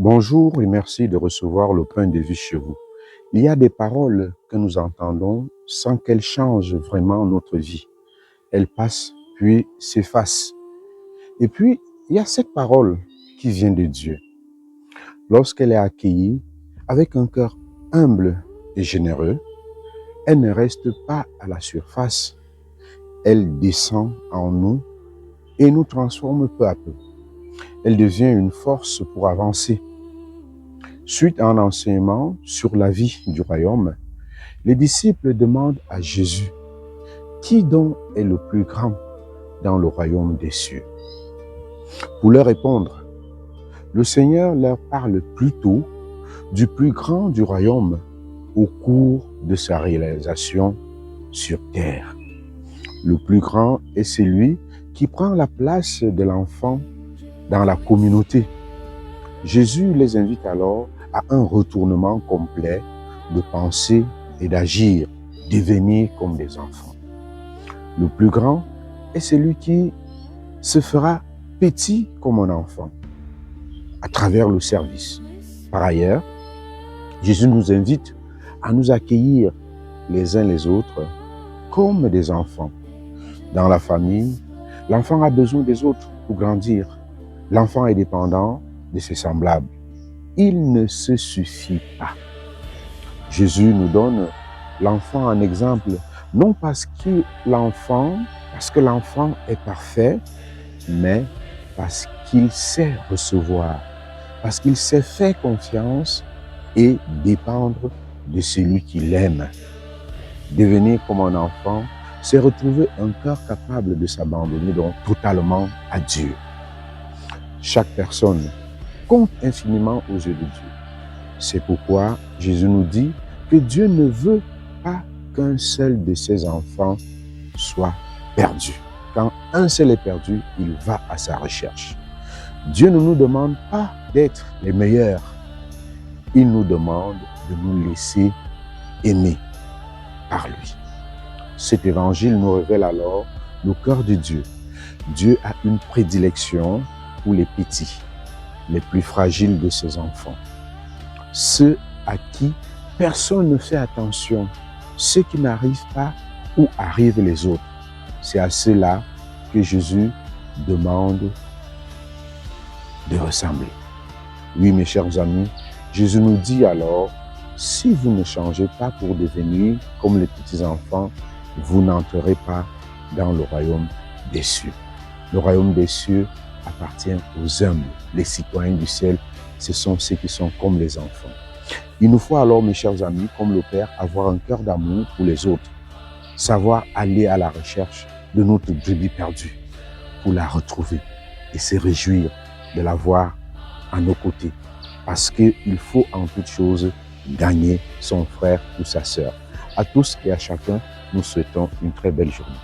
Bonjour et merci de recevoir le pain de vie chez vous. Il y a des paroles que nous entendons sans qu'elles changent vraiment notre vie. Elles passent puis s'effacent. Et puis, il y a cette parole qui vient de Dieu. Lorsqu'elle est accueillie avec un cœur humble et généreux, elle ne reste pas à la surface. Elle descend en nous et nous transforme peu à peu. Elle devient une force pour avancer. Suite à un enseignement sur la vie du royaume, les disciples demandent à Jésus, qui donc est le plus grand dans le royaume des cieux? Pour leur répondre, le Seigneur leur parle plutôt du plus grand du royaume au cours de sa réalisation sur terre. Le plus grand est celui qui prend la place de l'enfant dans la communauté. Jésus les invite alors à un retournement complet de pensée et d'agir, devenir comme des enfants. Le plus grand est celui qui se fera petit comme un enfant à travers le service. Par ailleurs, Jésus nous invite à nous accueillir les uns les autres comme des enfants. Dans la famille, l'enfant a besoin des autres pour grandir. L'enfant est dépendant de ses semblables. Il ne se suffit pas. Jésus nous donne l'enfant en exemple, non parce que l'enfant est parfait, mais parce qu'il sait recevoir, parce qu'il sait faire confiance et dépendre de celui qui l'aime. Devenir comme un enfant, c'est retrouver un cœur capable de s'abandonner donc totalement à Dieu. Chaque personne compte infiniment aux yeux de Dieu. C'est pourquoi Jésus nous dit que Dieu ne veut pas qu'un seul de ses enfants soit perdu. Quand un seul est perdu, il va à sa recherche. Dieu ne nous demande pas d'être les meilleurs. Il nous demande de nous laisser aimer par lui. Cet évangile nous révèle alors le cœur de Dieu. Dieu a une prédilection pour les petits, les plus fragiles de ses enfants. Ceux à qui personne ne fait attention, ceux qui n'arrivent pas où arrivent les autres. C'est à ceux-là que Jésus demande de ressembler. Oui, mes chers amis, Jésus nous dit alors, si vous ne changez pas pour devenir comme les petits-enfants, vous n'entrerez pas dans le royaume des cieux. Le royaume des cieux appartient aux humbles. Les citoyens du ciel, ce sont ceux qui sont comme les enfants. Il nous faut alors, mes chers amis, comme le Père, avoir un cœur d'amour pour les autres. Savoir aller à la recherche de notre brebis perdue pour la retrouver et se réjouir de la voir à nos côtés. Parce qu'il faut en toute chose gagner son frère ou sa sœur. À tous et à chacun, nous souhaitons une très belle journée.